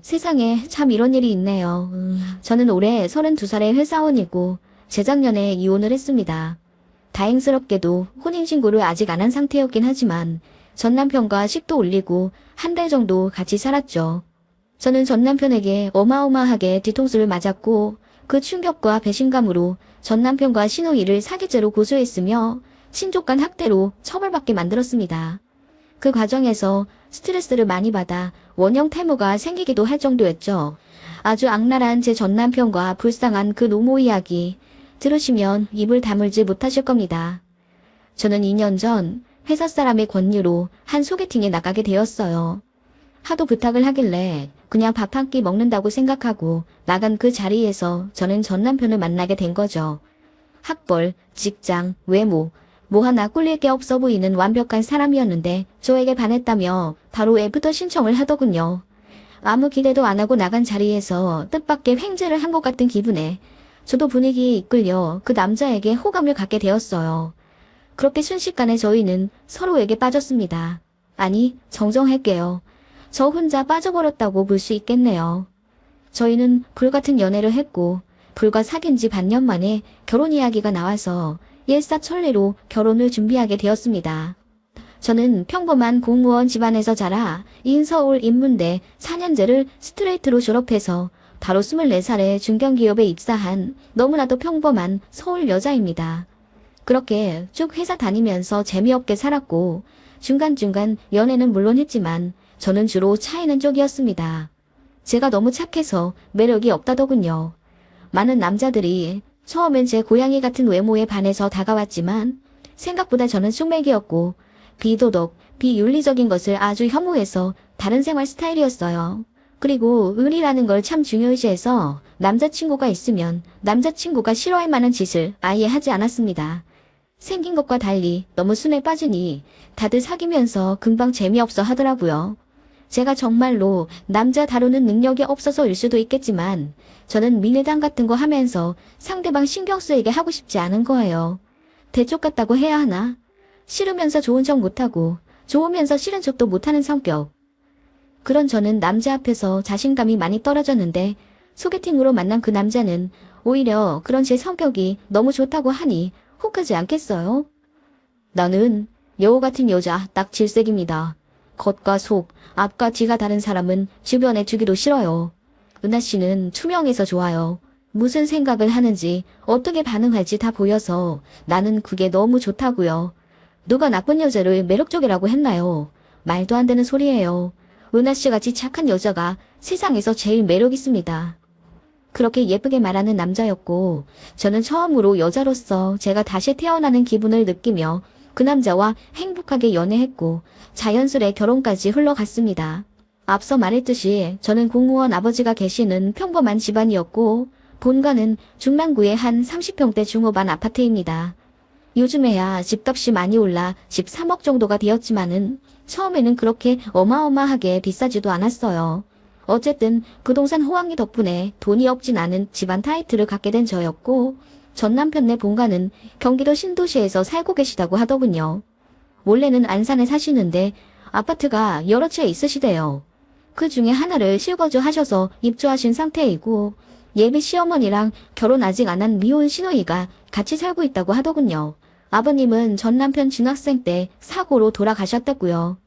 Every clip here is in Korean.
세상에 참 이런 일이 있네요. 저는 올해 32살의 회사원이고 재작년에 이혼을 했습니다. 다행스럽게도 혼인신고를 아직 안 한 상태였긴 하지만 전 남편과 식도 올리고 한 달 정도 같이 살았죠. 저는 전 남편에게 어마어마하게 뒤통수를 맞았고 그 충격과 배신감으로 전 남편과 신우이를 사기죄로 고소했으며 신족간 학대로 처벌받게 만들었습니다. 그 과정에서 스트레스를 많이 받아 원형 탈모가 생기기도 할 정도였죠. 아주 악랄한 제 전 남편과 불쌍한 그 노모 이야기 들으시면 입을 다물지 못하실 겁니다. 저는 2년 전 회사 사람의 권유로 한 소개팅에 나가게 되었어요. 하도 부탁을 하길래 그냥 밥 한 끼 먹는다고 생각하고 나간 그 자리에서 저는 전 남편을 만나게 된 거죠. 학벌, 직장, 외모, 뭐 하나 꿀릴 게 없어 보이는 완벽한 사람이었는데 저에게 반했다며 바로 애프터 신청을 하더군요. 아무 기대도 안 하고 나간 자리에서 뜻밖의 횡재를 한 것 같은 기분에 저도 분위기에 이끌려 그 남자에게 호감을 갖게 되었어요. 그렇게 순식간에 저희는 서로에게 빠졌습니다. 아니, 정정할게요. 저 혼자 빠져버렸다고 볼 수 있겠네요. 저희는 불같은 연애를 했고 불과 사귄 지 반년 만에 결혼 이야기가 나와서 일사천리로 결혼을 준비하게 되었습니다. 저는 평범한 공무원 집안에서 자라 인서울 인문대 4년제를 스트레이트로 졸업해서 바로 24살에 중견기업에 입사한 너무나도 평범한 서울 여자입니다. 그렇게 쭉 회사 다니면서 재미없게 살았고 중간중간 연애는 물론 했지만 저는 주로 차이는 쪽이었습니다. 제가 너무 착해서 매력이 없다더군요. 많은 남자들이 처음엔 제 고양이 같은 외모에 반해서 다가왔지만 생각보다 저는 쑥맥이었고 비도덕, 비윤리적인 것을 아주 혐오해서 다른 생활 스타일이었어요. 그리고 의리라는 걸 참 중요시해서 남자친구가 있으면 남자친구가 싫어할 만한 짓을 아예 하지 않았습니다. 생긴 것과 달리 너무 순해 빠지니 다들 사귀면서 금방 재미없어 하더라고요. 제가 정말로 남자 다루는 능력이 없어서일 수도 있겠지만 저는 미내당 같은 거 하면서 상대방 신경 쓰이게 하고 싶지 않은 거예요. 대쪽 같다고 해야 하나? 싫으면서 좋은 척 못하고 좋으면서 싫은 척도 못하는 성격. 그런 저는 남자 앞에서 자신감이 많이 떨어졌는데 소개팅으로 만난 그 남자는 오히려 그런 제 성격이 너무 좋다고 하니 혹하지 않겠어요? 나는 여우 같은 여자 딱 질색입니다. 겉과 속, 앞과 뒤가 다른 사람은 주변에 두기도 싫어요. 은하 씨는 투명해서 좋아요. 무슨 생각을 하는지 어떻게 반응할지 다 보여서 나는 그게 너무 좋다고요. 누가 나쁜 여자를 매력적이라고 했나요? 말도 안 되는 소리예요. 은하 씨같이 착한 여자가 세상에서 제일 매력 있습니다. 그렇게 예쁘게 말하는 남자였고 저는 처음으로 여자로서 제가 다시 태어나는 기분을 느끼며 그 남자와 행복하게 연애했고 자연스레 결혼까지 흘러갔습니다. 앞서 말했듯이 저는 공무원 아버지가 계시는 평범한 집안이었고 본가는 중랑구의 한 30평대 중후반 아파트입니다. 요즘에야 집값이 많이 올라 13억 정도가 되었지만은 처음에는 그렇게 어마어마하게 비싸지도 않았어요. 어쨌든 부동산 호황리 덕분에 돈이 없진 않은 집안 타이틀을 갖게 된 저였고 전 남편네 본가는 경기도 신도시에서 살고 계시다고 하더군요. 원래는 안산에 사시는데 아파트가 여러 채 있으시대요. 그 중에 하나를 실거주 하셔서 입주하신 상태이고 예비 시어머니랑 결혼 아직 안 한 미혼 시누이가 같이 살고 있다고 하더군요. 아버님은 전 남편 중학생 때 사고로 돌아가셨다고요.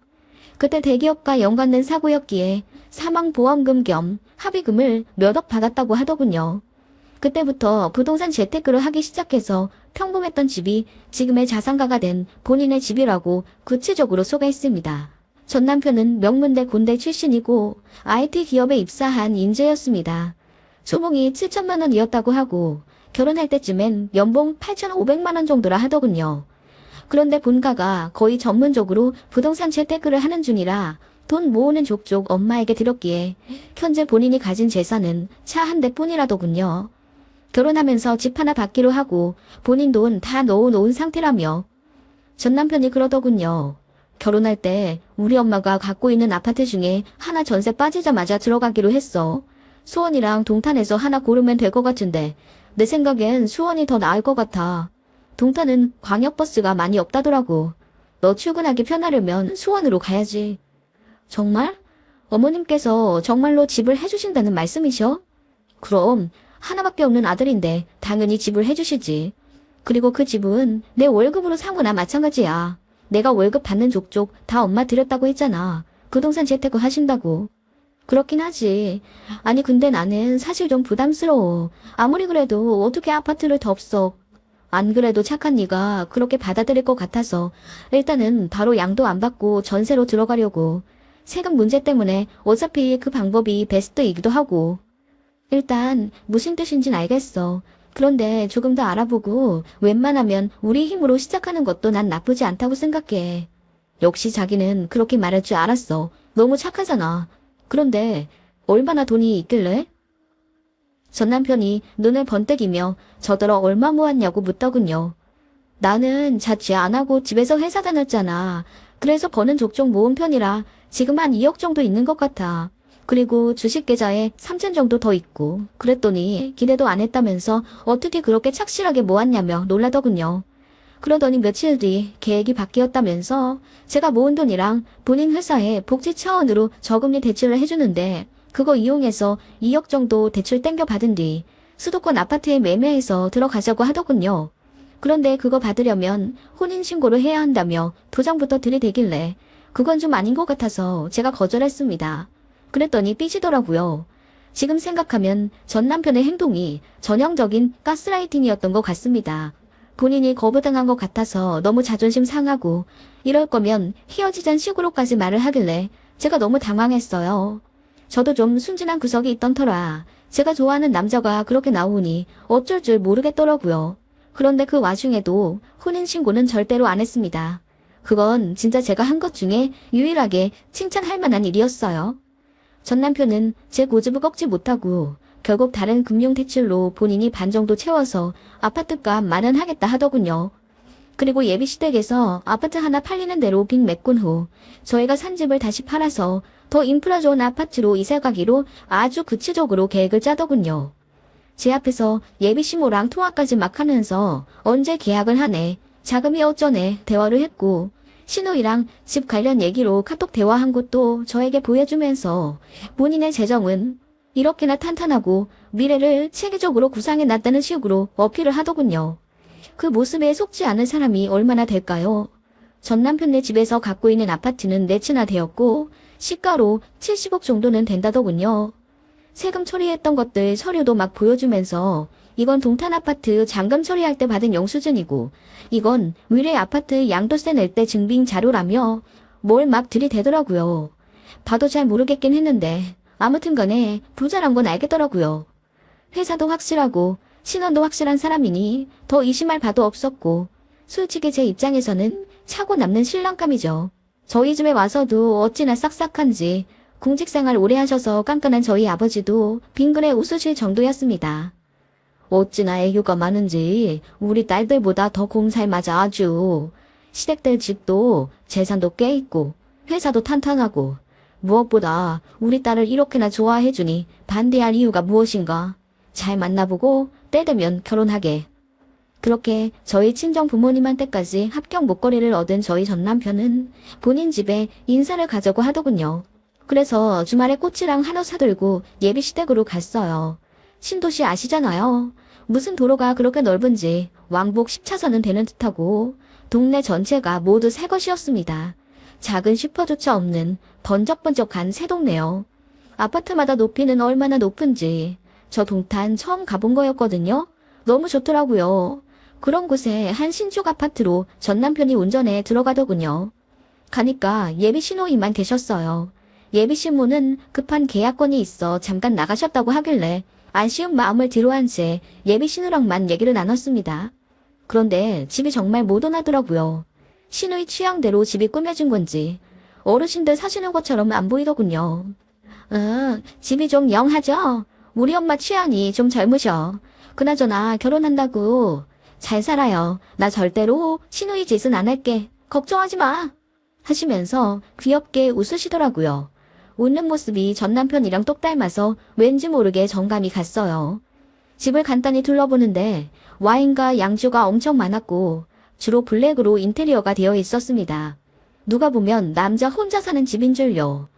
그때 대기업과 연관된 사고였기에 사망보험금 겸 합의금을 몇 억 받았다고 하더군요. 그때부터 부동산 재테크를 하기 시작해서 평범했던 집이 지금의 자산가가 된 본인의 집이라고 구체적으로 소개했습니다. 전 남편은 명문대 군대 출신이고 IT 기업에 입사한 인재였습니다. 초봉이 7천만 원이었다고 하고 결혼할 때쯤엔 연봉 8,500만 원 정도라 하더군요. 그런데 본가가 거의 전문적으로 부동산 재테크를 하는 중이라 돈 모으는 족족 엄마에게 들었기에 현재 본인이 가진 재산은 차 한 대뿐이라더군요. 결혼하면서 집 하나 받기로 하고 본인 돈 다 넣어놓은 상태라며 전 남편이 그러더군요. 결혼할 때 우리 엄마가 갖고 있는 아파트 중에 하나 전세 빠지자마자 들어가기로 했어. 수원이랑 동탄에서 하나 고르면 될 것 같은데 내 생각엔 수원이 더 나을 것 같아. 동탄은 광역버스가 많이 없다더라고. 너 출근하기 편하려면 수원으로 가야지. 정말? 어머님께서 정말로 집을 해주신다는 말씀이셔? 그럼 하나밖에 없는 아들인데 당연히 집을 해주시지. 그리고 그 집은 내 월급으로 산 거나 마찬가지야. 내가 월급 받는 족족 다 엄마 드렸다고 했잖아. 부동산 재테크 하신다고. 그렇긴 하지. 아니 근데 나는 사실 좀 부담스러워. 아무리 그래도 어떻게 아파트를 덥석. 안 그래도 착한 네가 그렇게 받아들일 것 같아서 일단은 바로 양도 안 받고 전세로 들어가려고. 세금 문제 때문에 어차피 그 방법이 베스트이기도 하고. 일단 무슨 뜻인진 알겠어. 그런데 조금 더 알아보고 웬만하면 우리 힘으로 시작하는 것도 난 나쁘지 않다고 생각해. 역시 자기는 그렇게 말할 줄 알았어. 너무 착하잖아. 그런데 얼마나 돈이 있길래? 전 남편이 눈을 번뜩이며 저더러 얼마 모았냐고 묻더군요. 나는 자취 안 하고 집에서 회사 다녔잖아. 그래서 버는 족족 모은 편이라 지금 한 2억 정도 있는 것 같아. 그리고 주식 계좌에 3천 정도 더 있고. 그랬더니 기대도 안 했다면서 어떻게 그렇게 착실하게 모았냐며 놀라더군요. 그러더니 며칠 뒤 계획이 바뀌었다면서 제가 모은 돈이랑 본인 회사에 복지 차원으로 저금리 대출을 해주는데 그거 이용해서 2억 정도 대출 땡겨 받은 뒤 수도권 아파트에 매매해서 들어가자고 하더군요. 그런데 그거 받으려면 혼인신고를 해야 한다며 도장부터 들이대길래 그건 좀 아닌 것 같아서 제가 거절했습니다. 그랬더니 삐지더라고요. 지금 생각하면 전 남편의 행동이 전형적인 가스라이팅이었던 것 같습니다. 본인이 거부당한 것 같아서 너무 자존심 상하고 이럴 거면 헤어지잔 식으로까지 말을 하길래 제가 너무 당황했어요. 저도 좀 순진한 구석이 있던 터라 제가 좋아하는 남자가 그렇게 나오니 어쩔 줄 모르겠더라고요. 그런데 그 와중에도 혼인신고는 절대로 안 했습니다. 그건 진짜 제가 한 것 중에 유일하게 칭찬할 만한 일이었어요. 전 남편은 제 고집을 꺾지 못하고 결국 다른 금융대출로 본인이 반 정도 채워서 아파트값 마련하겠다 하더군요. 그리고 예비시댁에서 아파트 하나 팔리는 대로 빚 메꾼 후 저희가 산 집을 다시 팔아서 더 인프라 좋은 아파트로 이사 가기로 아주 구체적으로 계획을 짜더군요. 제 앞에서 예비시모랑 통화까지 막 하면서 언제 계약을 하네, 자금이 어쩌네 대화를 했고 신우이랑 집 관련 얘기로 카톡 대화한 것도 저에게 보여주면서 본인의 재정은 이렇게나 탄탄하고 미래를 체계적으로 구상해놨다는 식으로 어필을 하더군요. 그 모습에 속지 않은 사람이 얼마나 될까요? 전 남편네 집에서 갖고 있는 아파트는 4채나 되었고 시가로 70억 정도는 된다더군요. 세금 처리했던 것들 서류도 막 보여주면서 이건 동탄 아파트 잔금 처리할 때 받은 영수증이고 이건 위례 아파트 양도세 낼 때 증빙 자료라며 뭘 막 들이대더라고요. 봐도 잘 모르겠긴 했는데 아무튼 간에 부자란 건 알겠더라고요. 회사도 확실하고 신원도 확실한 사람이니 더 의심할 바도 없었고 솔직히 제 입장에서는 차고 남는 신랑감이죠. 저희 집에 와서도 어찌나 싹싹한지 공직생활 오래 하셔서 깐깐한 저희 아버지도 빙그레 웃으실 정도였습니다. 어찌나 애교가 많은지 우리 딸들보다 더 공살 맞아 아주. 시댁들 집도 재산도 꽤 있고 회사도 탄탄하고 무엇보다 우리 딸을 이렇게나 좋아해주니 반대할 이유가 무엇인가. 잘 만나보고 때 되면 결혼하게. 그렇게 저희 친정 부모님한테까지 합격 목걸이를 얻은 저희 전 남편은 본인 집에 인사를 가자고 하더군요. 그래서 주말에 꽃이랑 한우 사들고 예비시댁으로 갔어요. 신도시 아시잖아요. 무슨 도로가 그렇게 넓은지 왕복 10차선은 되는 듯하고 동네 전체가 모두 새 것이었습니다. 작은 슈퍼조차 없는 번쩍번쩍한 새 동네요. 아파트마다 높이는 얼마나 높은지 저 동탄 처음 가본 거였거든요. 너무 좋더라고요. 그런 곳에 한 신축 아파트로 전 남편이 운전해 들어가더군요. 가니까 예비 신호위만 계셨어요. 예비 신부는 급한 계약건이 있어 잠깐 나가셨다고 하길래 아쉬운 마음을 뒤로한 채 예비 신우랑만 얘기를 나눴습니다. 그런데 집이 정말 모던하더라고요. 신우의 취향대로 집이 꾸며진 건지 어르신들 사시는 것처럼 안 보이더군요. 집이 좀 영하죠? 우리 엄마 취향이 좀 젊으셔. 그나저나 결혼한다고. 잘 살아요. 나 절대로 신우이 짓은 안 할게. 걱정하지 마. 하시면서 귀엽게 웃으시더라고요. 웃는 모습이 전 남편이랑 똑 닮아서 왠지 모르게 정감이 갔어요. 집을 간단히 둘러보는데 와인과 양주가 엄청 많았고 주로 블랙으로 인테리어가 되어 있었습니다. 누가 보면 남자 혼자 사는 집인 줄요.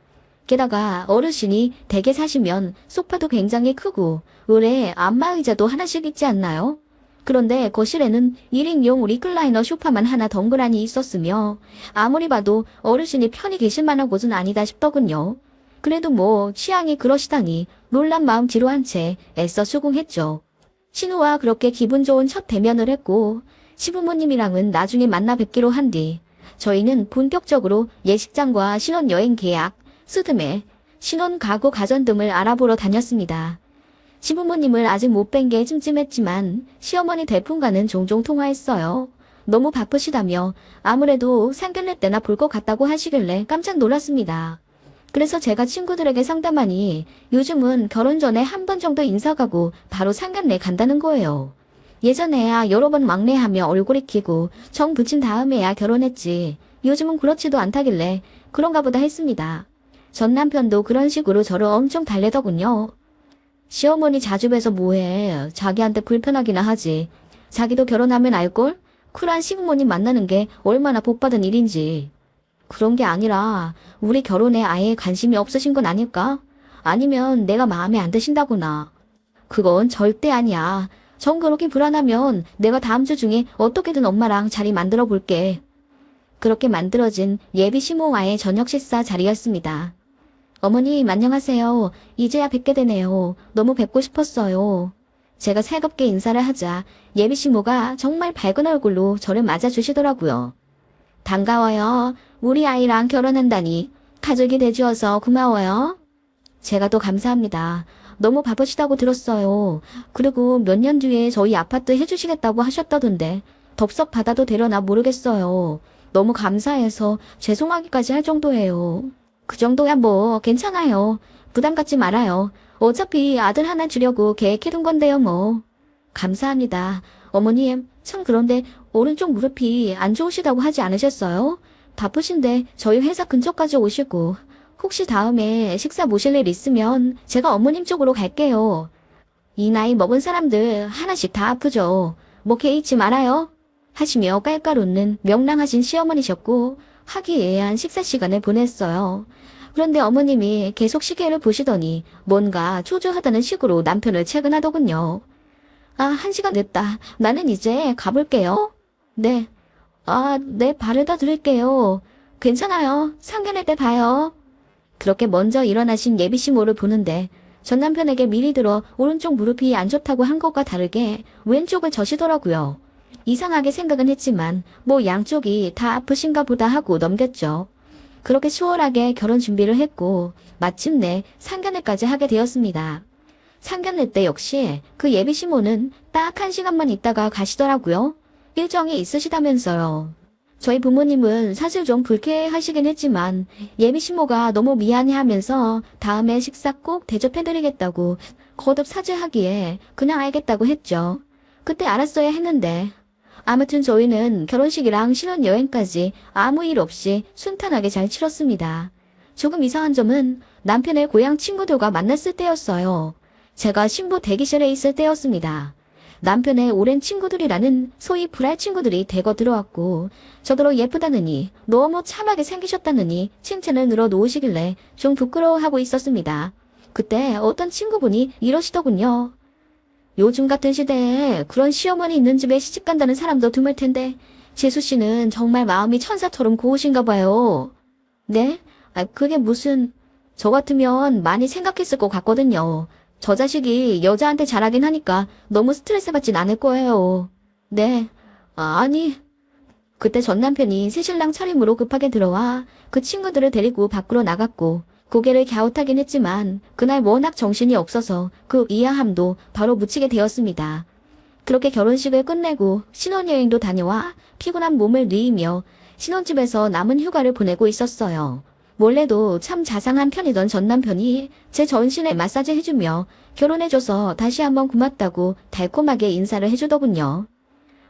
게다가 어르신이 댁에 사시면 소파도 굉장히 크고 의뢰 안마의자도 하나씩 있지 않나요? 그런데 거실에는 1인용 리클라이너 소파만 하나 덩그러니 있었으며 아무리 봐도 어르신이 편히 계실 만한 곳은 아니다 싶더군요. 그래도 뭐 취향이 그러시다니 놀란 마음 뒤로 한 채 애써 수긍했죠. 신우와 그렇게 기분 좋은 첫 대면을 했고 시부모님이랑은 나중에 만나 뵙기로 한 뒤 저희는 본격적으로 예식장과 신혼여행 계약, 스드메, 신혼 가구 가전 등을 알아보러 다녔습니다. 시부모님을 아직 못 뵌 게 찜찜했지만 시어머니 대풍과는 종종 통화했어요. 너무 바쁘시다며 아무래도 상견례 때나 볼 것 같다고 하시길래 깜짝 놀랐습니다. 그래서 제가 친구들에게 상담하니 요즘은 결혼 전에 한 번 정도 인사 가고 바로 상견례 간다는 거예요. 예전에야 여러 번 왕래하며 얼굴 익히고 정 붙인 다음에야 결혼했지. 요즘은 그렇지도 않다길래 그런가 보다 했습니다. 전 남편도 그런 식으로 저를 엄청 달래더군요. 시어머니 자주 뵈서 뭐해. 자기한테 불편하기나 하지. 자기도 결혼하면 알걸? 쿨한 시부모님 만나는 게 얼마나 복받은 일인지. 그런 게 아니라 우리 결혼에 아예 관심이 없으신 건 아닐까? 아니면 내가 마음에 안 드신다거나. 그건 절대 아니야. 정 그렇게 불안하면 내가 다음 주 중에 어떻게든 엄마랑 자리 만들어 볼게. 그렇게 만들어진 예비 시모와의 저녁 식사 자리였습니다. 어머님 안녕하세요. 이제야 뵙게 되네요. 너무 뵙고 싶었어요. 제가 살갑게 인사를 하자 예비 시모가 정말 밝은 얼굴로 저를 맞아주시더라고요. 반가워요. 우리 아이랑 결혼한다니 가족이 돼주어서 고마워요. 제가 더 감사합니다. 너무 바쁘시다고 들었어요. 그리고 몇 년 뒤에 저희 아파트 해주시겠다고 하셨다던데 덥석 받아도 되려나 모르겠어요. 너무 감사해서 죄송하기까지 할 정도예요. 그 정도야 뭐 괜찮아요. 부담 갖지 말아요. 어차피 아들 하나 주려고 계획해둔 건데요 뭐. 감사합니다. 어머님 참 그런데 오른쪽 무릎이 안 좋으시다고 하지 않으셨어요? 바쁘신데 저희 회사 근처까지 오시고 혹시 다음에 식사 모실 일 있으면 제가 어머님 쪽으로 갈게요. 이 나이 먹은 사람들 하나씩 다 아프죠. 뭐 개의치 말아요. 하시며 깔깔 웃는 명랑하신 시어머니셨고 화기애애한 식사 시간을 보냈어요. 그런데 어머님이 계속 시계를 보시더니 뭔가 초조하다는 식으로 남편을 채근하더군요. 아, 1시간 됐다. 나는 이제 가볼게요. 네. 네, 바래다 드릴게요. 괜찮아요. 상견례 때 봐요. 그렇게 먼저 일어나신 예비시모를 보는데 전 남편에게 미리 들어 오른쪽 무릎이 안 좋다고 한 것과 다르게 왼쪽을 저시더라고요. 이상하게 생각은 했지만 뭐 양쪽이 다 아프신가 보다 하고 넘겼죠. 그렇게 수월하게 결혼 준비를 했고 마침내 상견례까지 하게 되었습니다. 상견례 때 역시 그 예비시모는 딱 1시간만 있다가 가시더라고요. 일정이 있으시다면서요. 저희 부모님은 사실 좀 불쾌하시긴 했지만 예비시모가 너무 미안해하면서 다음에 식사 꼭 대접해드리겠다고 거듭 사죄하기에 그냥 알겠다고 했죠. 그때 알았어야 했는데 아무튼 저희는 결혼식이랑 신혼여행까지 아무 일 없이 순탄하게 잘 치렀습니다. 조금 이상한 점은 남편의 고향 친구들과 만났을 때였어요. 제가 신부 대기실에 있을 때였습니다. 남편의 오랜 친구들이라는 소위 불알 친구들이 대거 들어왔고 저더러 예쁘다느니 너무 참하게 생기셨다느니 칭찬을 늘어놓으시길래 좀 부끄러워하고 있었습니다. 그때 어떤 친구분이 이러시더군요. 요즘 같은 시대에 그런 시어머니 있는 집에 시집간다는 사람도 드물 텐데 재수씨는 정말 마음이 천사처럼 고우신가 봐요. 네? 그게 무슨... 저 같으면 많이 생각했을 것 같거든요. 저 자식이 여자한테 잘하긴 하니까 너무 스트레스 받진 않을 거예요. 네. 아니. 그때 전 남편이 새신랑 차림으로 급하게 들어와 그 친구들을 데리고 밖으로 나갔고 고개를 갸웃하긴 했지만 그날 워낙 정신이 없어서 그 이하함도 바로 묻히게 되었습니다. 그렇게 결혼식을 끝내고 신혼여행도 다녀와 피곤한 몸을 누이며 신혼집에서 남은 휴가를 보내고 있었어요. 원래도 참 자상한 편이던 전 남편이 제 전신에 마사지 해주며 결혼해줘서 다시 한번 고맙다고 달콤하게 인사를 해주더군요.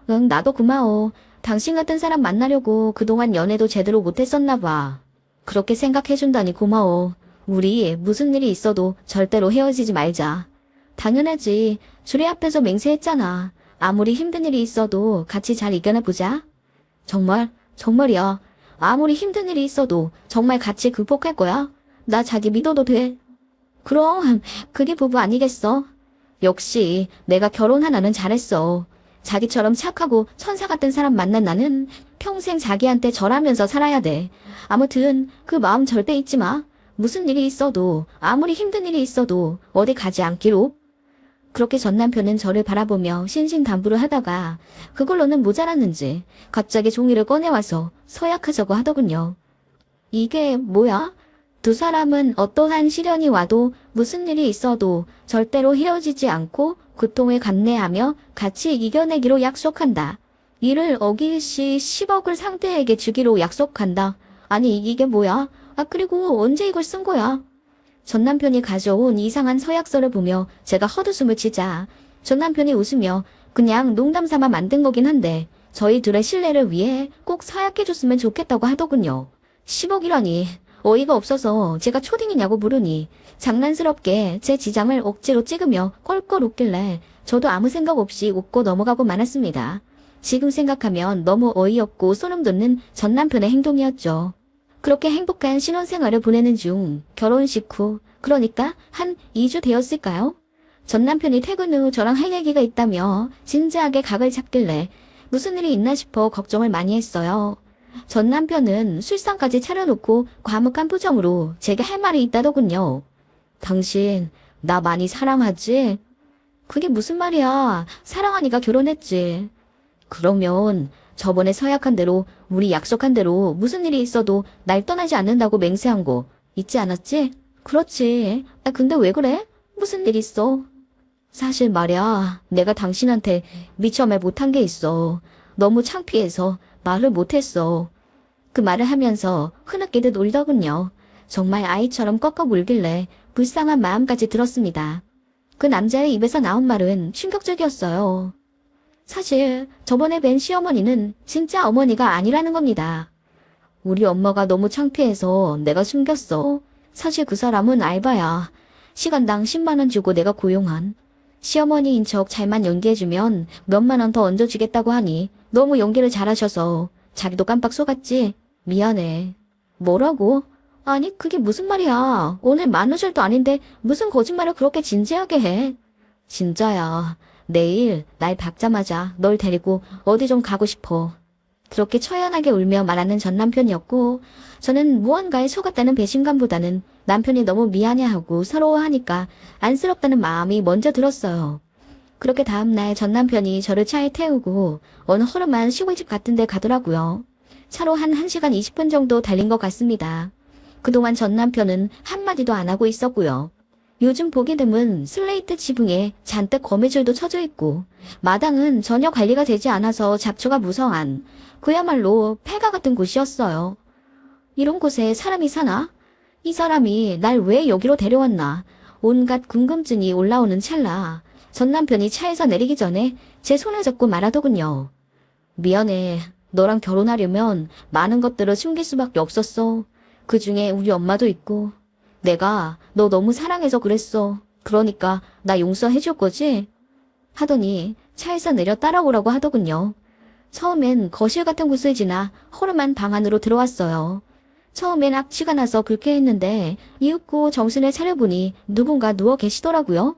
응, 나도 고마워. 당신 같은 사람 만나려고 그동안 연애도 제대로 못했었나 봐. 그렇게 생각해준다니 고마워. 우리 무슨 일이 있어도 절대로 헤어지지 말자. 당연하지. 주례 앞에서 맹세했잖아. 아무리 힘든 일이 있어도 같이 잘 이겨내보자. 정말? 정말이야. 아무리 힘든 일이 있어도 정말 같이 극복할 거야? 나 자기 믿어도 돼. 그럼 그게 부부 아니겠어? 역시 내가 결혼 하나는 잘했어. 자기처럼 착하고 천사 같은 사람 만난 나는 평생 자기한테 절하면서 살아야 돼. 아무튼 그 마음 절대 잊지 마. 무슨 일이 있어도 아무리 힘든 일이 있어도 어디 가지 않기로. 그렇게 전 남편은 저를 바라보며 신신당부를 하다가 그걸로는 모자랐는지 갑자기 종이를 꺼내와서 서약하자고 하더군요. 이게 뭐야? 두 사람은 어떠한 시련이 와도 무슨 일이 있어도 절대로 헤어지지 않고 고통을 감내하며 같이 이겨내기로 약속한다. 이를 어길 시 10억을 상대에게 주기로 약속한다. 아니 이게 뭐야? 그리고 언제 이걸 쓴 거야? 전 남편이 가져온 이상한 서약서를 보며 제가 헛웃음을 치자 전 남편이 웃으며 그냥 농담 삼아 만든 거긴 한데 저희 둘의 신뢰를 위해 꼭 서약해줬으면 좋겠다고 하더군요. 10억이라니 어이가 없어서 제가 초딩이냐고 물으니 장난스럽게 제 지장을 억지로 찍으며 껄껄 웃길래 저도 아무 생각 없이 웃고 넘어가고 말았습니다. 지금 생각하면 너무 어이없고 소름 돋는 전 남편의 행동이었죠. 그렇게 행복한 신혼생활을 보내는 중 결혼식 후 그러니까 한 2주 되었을까요? 전 남편이 퇴근 후 저랑 할 얘기가 있다며 진지하게 각을 잡길래 무슨 일이 있나 싶어 걱정을 많이 했어요. 전 남편은 술상까지 차려놓고 과묵한 표정으로 제게 할 말이 있다더군요. 당신 나 많이 사랑하지? 그게 무슨 말이야. 사랑하니까 결혼했지. 그러면 저번에 서약한 대로 우리 약속한 대로 무슨 일이 있어도 날 떠나지 않는다고 맹세한 거 잊지 않았지? 그렇지. 근데 왜 그래? 무슨 일 있어? 사실 말이야. 내가 당신한테 미처 말 못한 게 있어. 너무 창피해서 말을 못했어. 그 말을 하면서 흐느끼듯 울더군요. 정말 아이처럼 꺽꺽 울길래 불쌍한 마음까지 들었습니다. 그 남자의 입에서 나온 말은 충격적이었어요. 사실 저번에 뵌 시어머니는 진짜 어머니가 아니라는 겁니다. 우리 엄마가 너무 창피해서 내가 숨겼어. 사실 그 사람은 알바야. 시간당 10만 원 주고 내가 고용한. 시어머니인 척 잘만 연기해주면 몇만 원 더 얹어주겠다고 하니 너무 연기를 잘하셔서 자기도 깜빡 속았지. 미안해. 뭐라고? 아니 그게 무슨 말이야. 오늘 만우절도 아닌데 무슨 거짓말을 그렇게 진지하게 해. 진짜야. 내일 날 받자마자 널 데리고 어디 좀 가고 싶어. 그렇게 처연하게 울며 말하는 전 남편이었고 저는 무언가에 속았다는 배신감보다는 남편이 너무 미안해하고 서러워하니까 안쓰럽다는 마음이 먼저 들었어요. 그렇게 다음날 전 남편이 저를 차에 태우고 어느 허름한 시골집 같은 데 가더라고요. 차로 한 1시간 20분 정도 달린 것 같습니다. 그동안 전 남편은 한마디도 안 하고 있었고요. 요즘 보게 되면 슬레이트 지붕에 잔뜩 거미줄도 쳐져 있고 마당은 전혀 관리가 되지 않아서 잡초가 무성한 그야말로 폐가 같은 곳이었어요. 이런 곳에 사람이 사나? 이 사람이 날 왜 여기로 데려왔나? 온갖 궁금증이 올라오는 찰나 전 남편이 차에서 내리기 전에 제 손을 잡고 말하더군요. 미안해. 너랑 결혼하려면 많은 것들을 숨길 수밖에 없었어. 그중에 우리 엄마도 있고. 내가 너 너무 사랑해서 그랬어. 그러니까 나 용서해줄 거지? 하더니 차에서 내려 따라오라고 하더군요. 처음엔 거실 같은 곳을 지나 허름한 방 안으로 들어왔어요. 처음엔 악취가 나서 불쾌했는데 이윽고 정신을 차려보니 누군가 누워 계시더라고요.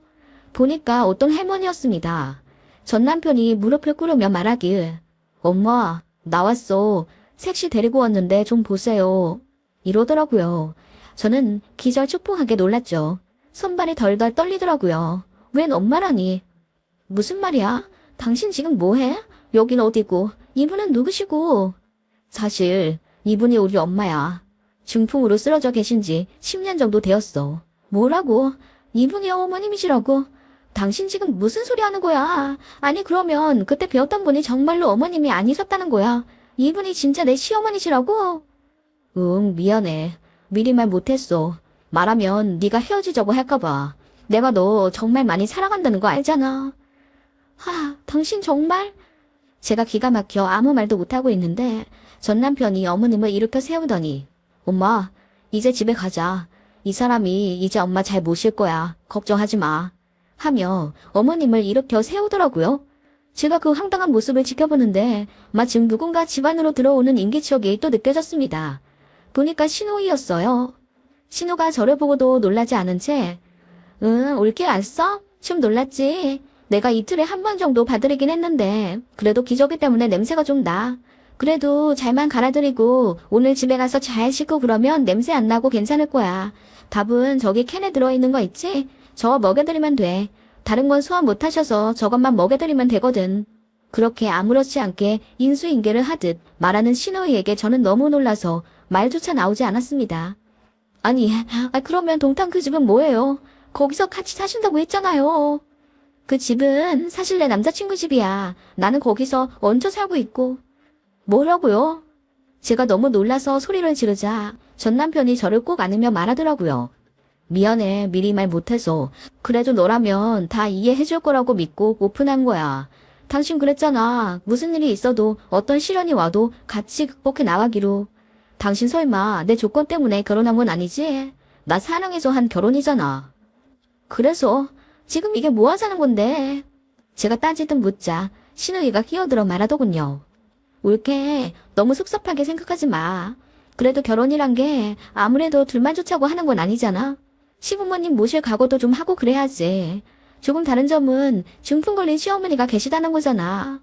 보니까 어떤 할머니였습니다. 전 남편이 무릎을 꿇으며 말하길 엄마 나왔어. 섹시 데리고 왔는데 좀 보세요. 이러더라고요. 저는 기절초풍하게 놀랐죠. 손발이 덜덜 떨리더라고요. 웬 엄마라니. 무슨 말이야? 당신 지금 뭐해? 여긴 어디고 이분은 누구시고? 사실 이분이 우리 엄마야. 중풍으로 쓰러져 계신 지 10년 정도 되었어. 뭐라고? 이분이 어머님이시라고? 당신 지금 무슨 소리 하는 거야? 아니 그러면 그때 배웠던 분이 정말로 어머님이 아니셨다는 거야. 이분이 진짜 내 시어머니시라고? 응 미안해. 미리 말 못했어. 말하면 네가 헤어지자고 할까봐. 내가 너 정말 많이 사랑한다는 거 알잖아. 당신 정말? 제가 기가 막혀 아무 말도 못하고 있는데 전 남편이 어머님을 일으켜 세우더니 엄마 이제 집에 가자. 이 사람이 이제 엄마 잘 모실 거야. 걱정하지 마. 하며 어머님을 일으켜 세우더라고요. 제가 그 황당한 모습을 지켜보는데 마침 누군가 집 안으로 들어오는 인기척이 또 느껴졌습니다. 보니까 신호이였어요. 신우가 저를 보고도 놀라지 않은 채 응, 올길 왔어? 좀 놀랐지? 내가 이틀에 한 번 정도 봐드리긴 했는데 그래도 기저귀 때문에 냄새가 좀 나. 그래도 잘만 갈아드리고 오늘 집에 가서 잘 씻고 그러면 냄새 안 나고 괜찮을 거야. 밥은 저기 캔에 들어있는 거 있지? 저거 먹여드리면 돼. 다른 건 소화 못 하셔서 저것만 먹여드리면 되거든. 그렇게 아무렇지 않게 인수인계를 하듯 말하는 신우이에게 저는 너무 놀라서 말조차 나오지 않았습니다. 아니, 그러면 동탄 그 집은 뭐예요? 거기서 같이 사신다고 했잖아요. 그 집은 사실 내 남자친구 집이야. 나는 거기서 얹혀 살고 있고. 뭐라고요? 제가 너무 놀라서 소리를 지르자 전 남편이 저를 꼭 안으며 말하더라고요. 미안해, 미리 말 못해서. 그래도 너라면 다 이해해줄 거라고 믿고 오픈한 거야. 당신 그랬잖아. 무슨 일이 있어도 어떤 시련이 와도 같이 극복해 나가기로. 당신 설마 내 조건 때문에 결혼한 건 아니지? 나 사랑해서 한 결혼이잖아. 그래서 지금 이게 뭐 하자는 건데? 제가 따지듯 묻자 신우이가 끼어들어 말하더군요. 올케, 너무 섭섭하게 생각하지 마. 그래도 결혼이란 게 아무래도 둘만 좋자고 하는 건 아니잖아. 시부모님 모실 각오도 좀 하고 그래야지. 조금 다른 점은 중풍 걸린 시어머니가 계시다는 거잖아.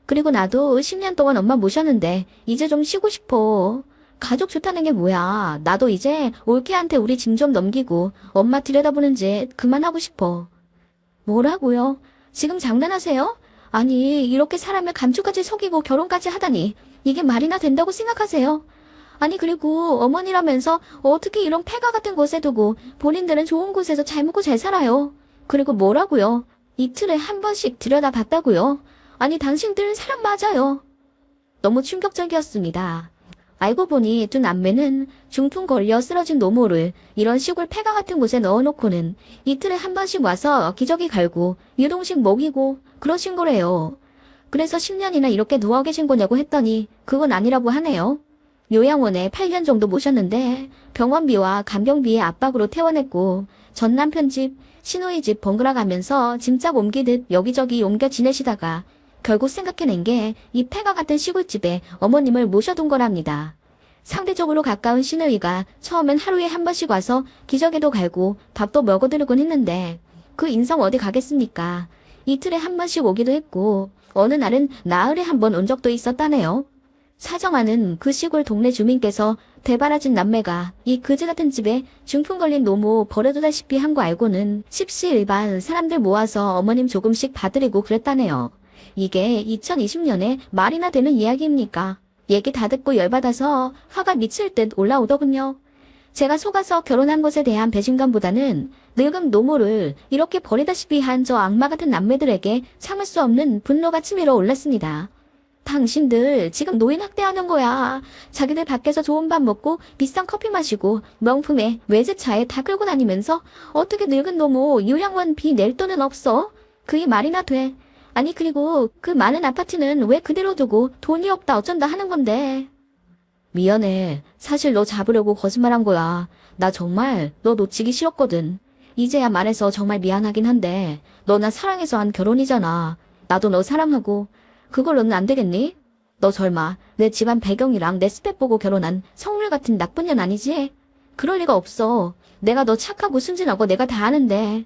그리고 나도 10년 동안 엄마 모셨는데 이제 좀 쉬고 싶어. 가족 좋다는 게 뭐야. 나도 이제 올케한테 우리 짐 좀 넘기고 엄마 들여다보는 짓 그만하고 싶어. 뭐라고요? 지금 장난하세요? 아니, 이렇게 사람을 감쪽같이 속이고 결혼까지 하다니 이게 말이나 된다고 생각하세요? 아니, 그리고 어머니라면서 어떻게 이런 폐가 같은 곳에 두고 본인들은 좋은 곳에서 잘 먹고 잘 살아요. 그리고 뭐라고요? 이틀에 한 번씩 들여다봤다고요? 아니, 당신들 사람 맞아요. 너무 충격적이었습니다. 알고 보니 두 남매는 중풍 걸려 쓰러진 노모를 이런 시골 폐가 같은 곳에 넣어놓고는 이틀에 한 번씩 와서 기저귀 갈고 유동식 먹이고 그러신 거래요. 그래서 10년이나 이렇게 누워 계신 거냐고 했더니 그건 아니라고 하네요. 요양원에 8년 정도 모셨는데 병원비와 간병비의 압박으로 퇴원했고 전 남편 집, 신우이 집 번갈아 가면서 짐짝 옮기듯 여기저기 옮겨 지내시다가 결국 생각해낸 게 이 폐가 같은 시골집에 어머님을 모셔둔 거랍니다. 상대적으로 가까운 신우이가 처음엔 하루에 한 번씩 와서 기저귀도 갈고 밥도 먹어드리곤 했는데 그 인성 어디 가겠습니까? 이틀에 한 번씩 오기도 했고 어느 날은 나흘에 한 번 온 적도 있었다네요. 사정하는 그 시골 동네 주민께서 대바라진 남매가 이 그지 같은 집에 중풍 걸린 노모 버려두다시피 한 거 알고는 십시일반 사람들 모아서 어머님 조금씩 봐드리고 그랬다네요. 이게 2020년에 말이나 되는 이야기입니까? 얘기 다 듣고 열받아서 화가 미칠 듯 올라오더군요. 제가 속아서 결혼한 것에 대한 배신감보다는 늙은 노모를 이렇게 버리다시피 한 저 악마 같은 남매들에게 참을 수 없는 분노가 치밀어 올랐습니다. 당신들 지금 노인 학대하는 거야. 자기들 밖에서 좋은 밥 먹고 비싼 커피 마시고 명품에 외제차에 다 끌고 다니면서 어떻게 늙은 노모 요양원비 낼 돈은 없어? 그게 말이나 돼. 아니 그리고 그 많은 아파트는 왜 그대로 두고 돈이 없다 어쩐다 하는 건데. 미안해. 사실 너 잡으려고 거짓말한 거야. 나 정말 너 놓치기 싫었거든. 이제야 말해서 정말 미안하긴 한데 너 나 사랑해서 한 결혼이잖아. 나도 너 사랑하고 그걸로는 안 되겠니? 너 설마 내 집안 배경이랑 내 스펙 보고 결혼한 성물 같은 나쁜 년 아니지? 그럴 리가 없어. 내가 너 착하고 순진하고 내가 다 아는데.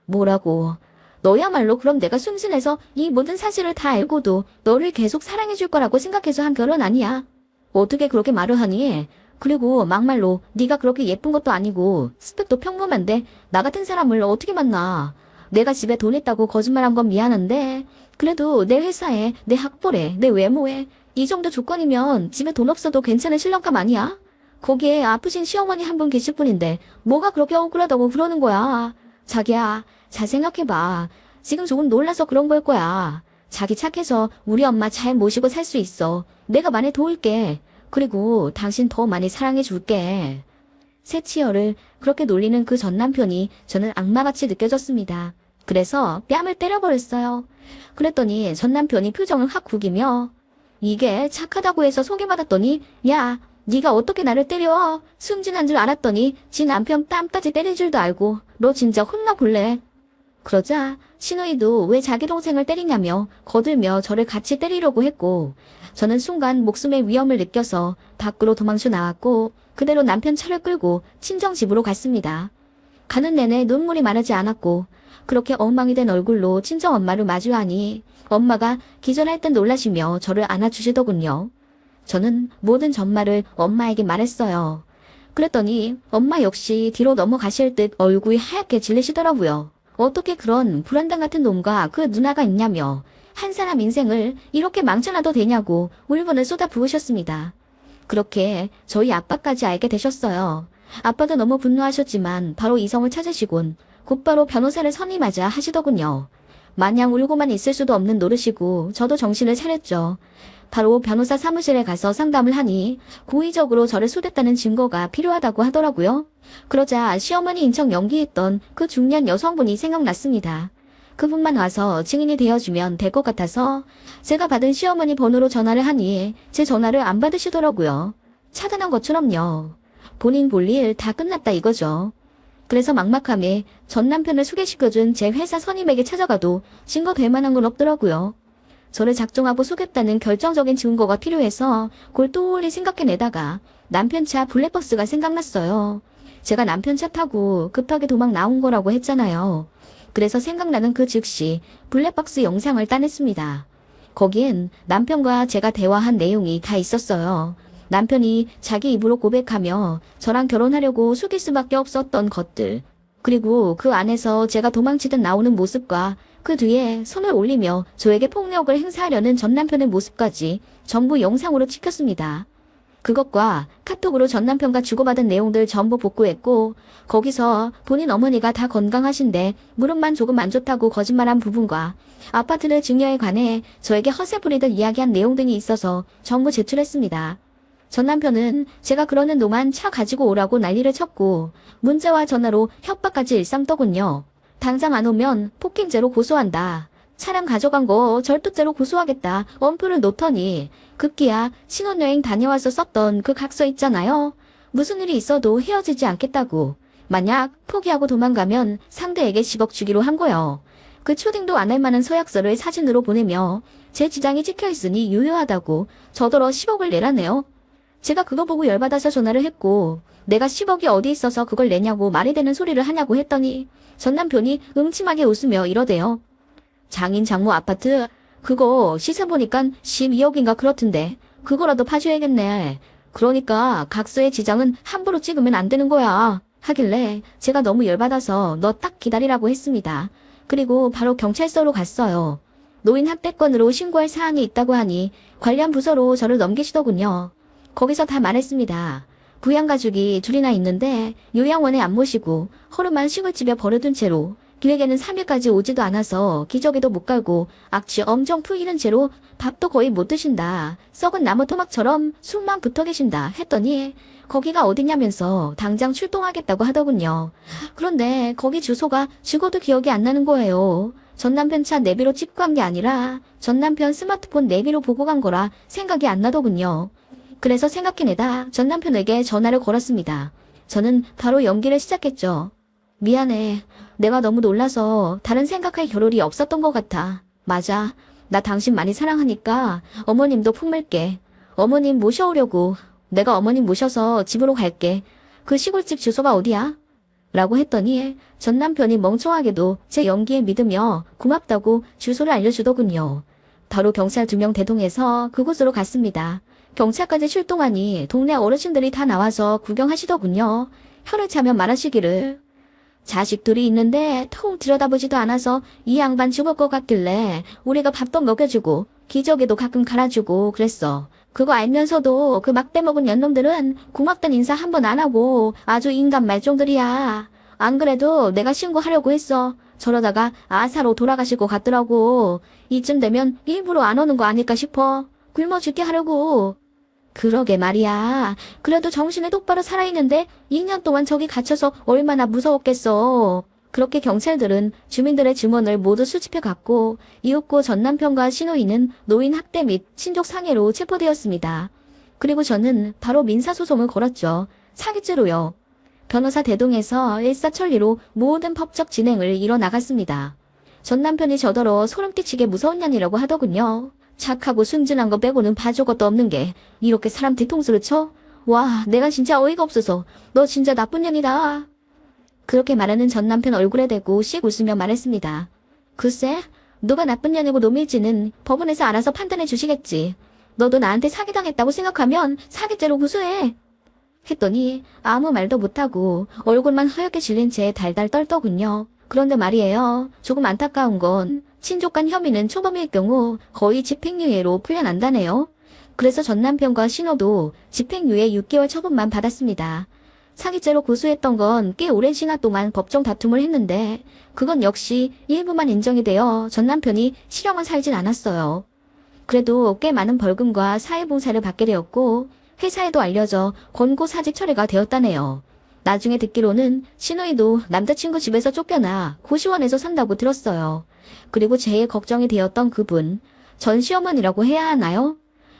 뭐라고? 너야말로 그럼 내가 순진해서 이 모든 사실을 다 알고도 너를 계속 사랑해줄 거라고 생각해서 한 결혼 아니야. 어떻게 그렇게 말을 하니? 그리고 막말로 네가 그렇게 예쁜 것도 아니고 스펙도 평범한데 나 같은 사람을 어떻게 만나. 내가 집에 돈 있다고 거짓말한 건 미안한데 그래도 내 회사에, 내 학벌에, 내 외모에 이 정도 조건이면 집에 돈 없어도 괜찮은 신랑감 아니야? 거기에 아프신 시어머니 한 분 계실 뿐인데 뭐가 그렇게 억울하다고 그러는 거야. 자기야, 잘 생각해봐. 지금 조금 놀라서 그런 걸 거야. 자기 착해서 우리 엄마 잘 모시고 살 수 있어. 내가 많이 도울게. 그리고 당신 더 많이 사랑해줄게. 새 치열을 그렇게 놀리는 그 전 남편이 저는 악마같이 느껴졌습니다. 그래서 뺨을 때려버렸어요. 그랬더니 전 남편이 표정을 확 구기며 이게 착하다고 해서 소개받았더니 야, 네가 어떻게 나를 때려? 순진한 줄 알았더니 지 남편 뺨까지 때린 줄도 알고 너 진짜 혼나볼래? 그러자 신우이도 왜 자기 동생을 때리냐며 거들며 저를 같이 때리려고 했고, 저는 순간 목숨의 위험을 느껴서 밖으로 도망쳐 나왔고 그대로 남편 차를 끌고 친정집으로 갔습니다. 가는 내내 눈물이 마르지 않았고 그렇게 엉망이 된 얼굴로 친정엄마를 마주하니 엄마가 기절할 듯 놀라시며 저를 안아주시더군요. 저는 모든 전말을 엄마에게 말했어요. 그랬더니 엄마 역시 뒤로 넘어가실 듯 얼굴이 하얗게 질리시더라고요. 어떻게 그런 불안당 같은 놈과 그 누나가 있냐며 한 사람 인생을 이렇게 망쳐놔도 되냐고 울분을 쏟아 부으셨습니다. 그렇게 저희 아빠까지 알게 되셨어요. 아빠도 너무 분노하셨지만 바로 이성을 찾으시곤 곧바로 변호사를 선임하자 하시더군요. 마냥 울고만 있을 수도 없는 노릇이고 저도 정신을 차렸죠. 바로 변호사 사무실에 가서 상담을 하니 고의적으로 저를 쏘댔다는 증거가 필요하다고 하더라고요. 그러자 시어머니 인척 연기했던 그 중년 여성분이 생각났습니다. 그분만 와서 증인이 되어주면 될 것 같아서 제가 받은 시어머니 번호로 전화를 하니 제 전화를 안 받으시더라고요. 차단한 것처럼요. 본인 볼일 다 끝났다 이거죠. 그래서 막막함에 전 남편을 소개시켜준 제 회사 선임에게 찾아가도 증거 될 만한 건 없더라고요. 저를 작정하고 속였다는 결정적인 증거가 필요해서 그걸 똘똘히 생각해내다가 남편 차 블랙박스가 생각났어요. 제가 남편 차 타고 급하게 도망 나온 거라고 했잖아요. 그래서 생각나는 그 즉시 블랙박스 영상을 따냈습니다. 거기엔 남편과 제가 대화한 내용이 다 있었어요. 남편이 자기 입으로 고백하며 저랑 결혼하려고 속일 수밖에 없었던 것들, 그리고 그 안에서 제가 도망치듯 나오는 모습과 그 뒤에 손을 올리며 저에게 폭력을 행사하려는 전 남편의 모습까지 전부 영상으로 찍혔습니다. 그것과 카톡으로 전 남편과 주고받은 내용들 전부 복구했고 거기서 본인 어머니가 다 건강하신데 무릎만 조금 안 좋다고 거짓말한 부분과 아파트를 증여에 관해 저에게 허세 부리듯 이야기한 내용 등이 있어서 전부 제출했습니다. 전 남편은 제가 그러는 동안 차 가지고 오라고 난리를 쳤고 문자와 전화로 협박까지 일삼더군요. 당장 안 오면 폭행죄로 고소한다. 차량 가져간 거 절도죄로 고소하겠다. 엄포를 놓더니 급기야 신혼여행 다녀와서 썼던 그 각서 있잖아요. 무슨 일이 있어도 헤어지지 않겠다고. 만약 포기하고 도망가면 상대에게 10억 주기로 한 거요. 그 초딩도 안 할 만한 서약서를 사진으로 보내며 제 지장이 찍혀있으니 유효하다고 저더러 10억을 내라네요. 제가 그거 보고 열받아서 전화를 했고 내가 10억이 어디 있어서 그걸 내냐고 말이 되는 소리를 하냐고 했더니 전 남편이 음침하게 웃으며 이러대요. 장인 장모 아파트 그거 시세 보니까 12억인가 그렇던데 그거라도 파줘야겠네. 그러니까 각서의 지장은 함부로 찍으면 안 되는 거야 하길래 제가 너무 열받아서 너 딱 기다리라고 했습니다. 그리고 바로 경찰서로 갔어요. 노인 학대건으로 신고할 사항이 있다고 하니 관련 부서로 저를 넘기시더군요. 거기서 다 말했습니다. 부양가족이 둘이나 있는데 요양원에 안 모시고 허름한 시골집에 버려둔 채로 기획에는 3일까지 오지도 않아서 기저귀도 못 갈고 악취 엄청 풀리는 채로 밥도 거의 못 드신다. 썩은 나무 토막처럼 숨만 붙어 계신다 했더니 거기가 어디냐면서 당장 출동하겠다고 하더군요. 그런데 거기 주소가 죽어도 기억이 안 나는 거예요. 전 남편 차 내비로 찍고 간 게 아니라 전 남편 스마트폰 내비로 보고 간 거라 생각이 안 나더군요. 그래서 생각해내다 전 남편에게 전화를 걸었습니다. 저는 바로 연기를 시작했죠. 미안해. 내가 너무 놀라서 다른 생각할 겨를이 없었던 것 같아. 맞아. 나 당신 많이 사랑하니까 어머님도 품을게. 어머님 모셔오려고. 내가 어머님 모셔서 집으로 갈게. 그 시골집 주소가 어디야? 라고 했더니 전 남편이 멍청하게도 제 연기에 믿으며 고맙다고 주소를 알려주더군요. 바로 경찰 2명 대동해서 그곳으로 갔습니다. 경찰까지 출동하니 동네 어르신들이 다 나와서 구경하시더군요. 혀를 차며 말하시기를 자식들이 있는데 통 들여다보지도 않아서 이 양반 죽을 것 같길래 우리가 밥도 먹여주고 기저귀도 가끔 갈아주고 그랬어. 그거 알면서도 그 막대 먹은 년놈들은 고맙단 인사 한 번 안 하고 아주 인간 말종들이야. 안 그래도 내가 신고하려고 했어. 저러다가 아사로 돌아가실 것 같더라고. 이쯤 되면 일부러 안 오는 거 아닐까 싶어. 굶어 죽게 하려고. 그러게 말이야. 그래도 정신을 똑바로 살아있는데 2년 동안 저기 갇혀서 얼마나 무서웠겠어. 그렇게 경찰들은 주민들의 증언을 모두 수집해 갔고 이윽고 전 남편과 신우이는 노인 학대 및 신족 상해로 체포되었습니다. 그리고 저는 바로 민사소송을 걸었죠. 사기죄로요. 변호사 대동에서 일사천리로 모든 법적 진행을 이뤄나갔습니다. 전 남편이 저더러 소름 끼치게 무서운 년이라고 하더군요. 착하고 순진한 거 빼고는 봐줄 것도 없는 게 이렇게 사람 뒤통수를 쳐? 와, 내가 진짜 어이가 없어서 너 진짜 나쁜 년이다. 그렇게 말하는 전 남편 얼굴에 대고 씩 웃으며 말했습니다. 글쎄, 누가 나쁜 년이고 놈일지는 법원에서 알아서 판단해 주시겠지. 너도 나한테 사기당했다고 생각하면 사기죄로 고소해. 했더니 아무 말도 못하고 얼굴만 허옇게 질린 채 달달 떨더군요. 그런데 말이에요. 조금 안타까운 건 친족 간 혐의는 초범일 경우 거의 집행유예로 풀려난다네요. 그래서 전 남편과 신호도 집행유예 6개월 처분만 받았습니다. 사기죄로 고소했던 건 꽤 오랜 시간 동안 법정 다툼을 했는데 그건 역시 일부만 인정이 되어 전 남편이 실형은 살진 않았어요. 그래도 꽤 많은 벌금과 사회봉사를 받게 되었고 회사에도 알려져 권고사직 처리가 되었다네요. 나중에 듣기로는 신우이도 남자친구 집에서 쫓겨나 고시원에서 산다고 들었어요. 그리고 제일 걱정이 되었던 그분, 전 시어머니라고 해야 하나요?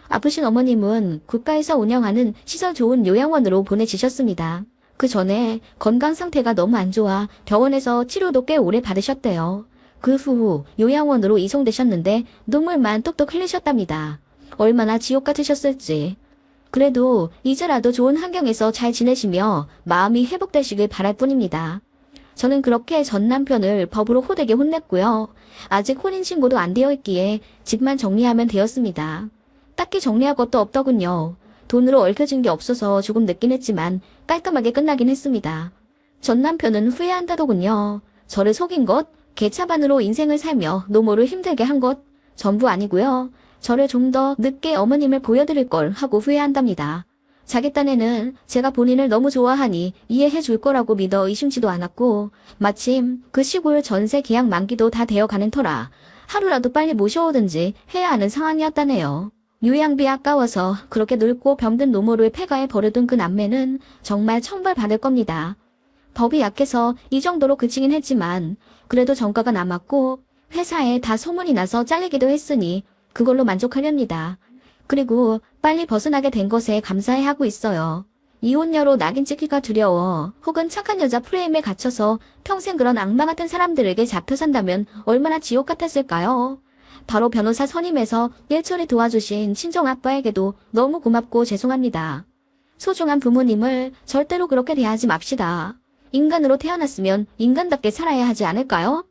아프신 어머님은 국가에서 운영하는 시설 좋은 요양원으로 보내지셨습니다. 그 전에 건강 상태가 너무 안 좋아 병원에서 치료도 꽤 오래 받으셨대요. 그 후 요양원으로 이송되셨는데 눈물만 뚝뚝 흘리셨답니다. 얼마나 지옥 같으셨을지. 그래도 이제라도 좋은 환경에서 잘 지내시며 마음이 회복되시길 바랄 뿐입니다. 저는 그렇게 전 남편을 법으로 호되게 혼냈고요. 아직 혼인신고도 안 되어 있기에 집만 정리하면 되었습니다. 딱히 정리할 것도 없더군요. 돈으로 얽혀진 게 없어서 조금 늦긴 했지만 깔끔하게 끝나긴 했습니다. 전 남편은 후회한다더군요. 저를 속인 것, 개차반으로 인생을 살며 노모를 힘들게 한 것 전부 아니고요. 저를 좀 더 늦게 어머님을 보여드릴 걸 하고 후회한답니다. 자기 딴에는 제가 본인을 너무 좋아하니 이해해 줄 거라고 믿어 의심치도 않았고 마침 그 시골 전세 계약 만기도 다 되어가는 터라 하루라도 빨리 모셔오든지 해야 하는 상황이었다네요. 요양비 아까워서 그렇게 늙고 병든 노모를 폐가에 버려둔 그 남매는 정말 천벌받을 겁니다. 법이 약해서 이 정도로 그치긴 했지만 그래도 전과가 남았고 회사에 다 소문이 나서 잘리기도 했으니 그걸로 만족하렵니다. 그리고 빨리 벗어나게 된 것에 감사해하고 있어요. 이혼녀로 낙인 찍기가 두려워 혹은 착한 여자 프레임에 갇혀서 평생 그런 악마 같은 사람들에게 잡혀 산다면 얼마나 지옥 같았을까요? 바로 변호사 선임해서 일처리 도와주신 친정 아빠에게도 너무 고맙고 죄송합니다. 소중한 부모님을 절대로 그렇게 대하지 맙시다. 인간으로 태어났으면 인간답게 살아야 하지 않을까요?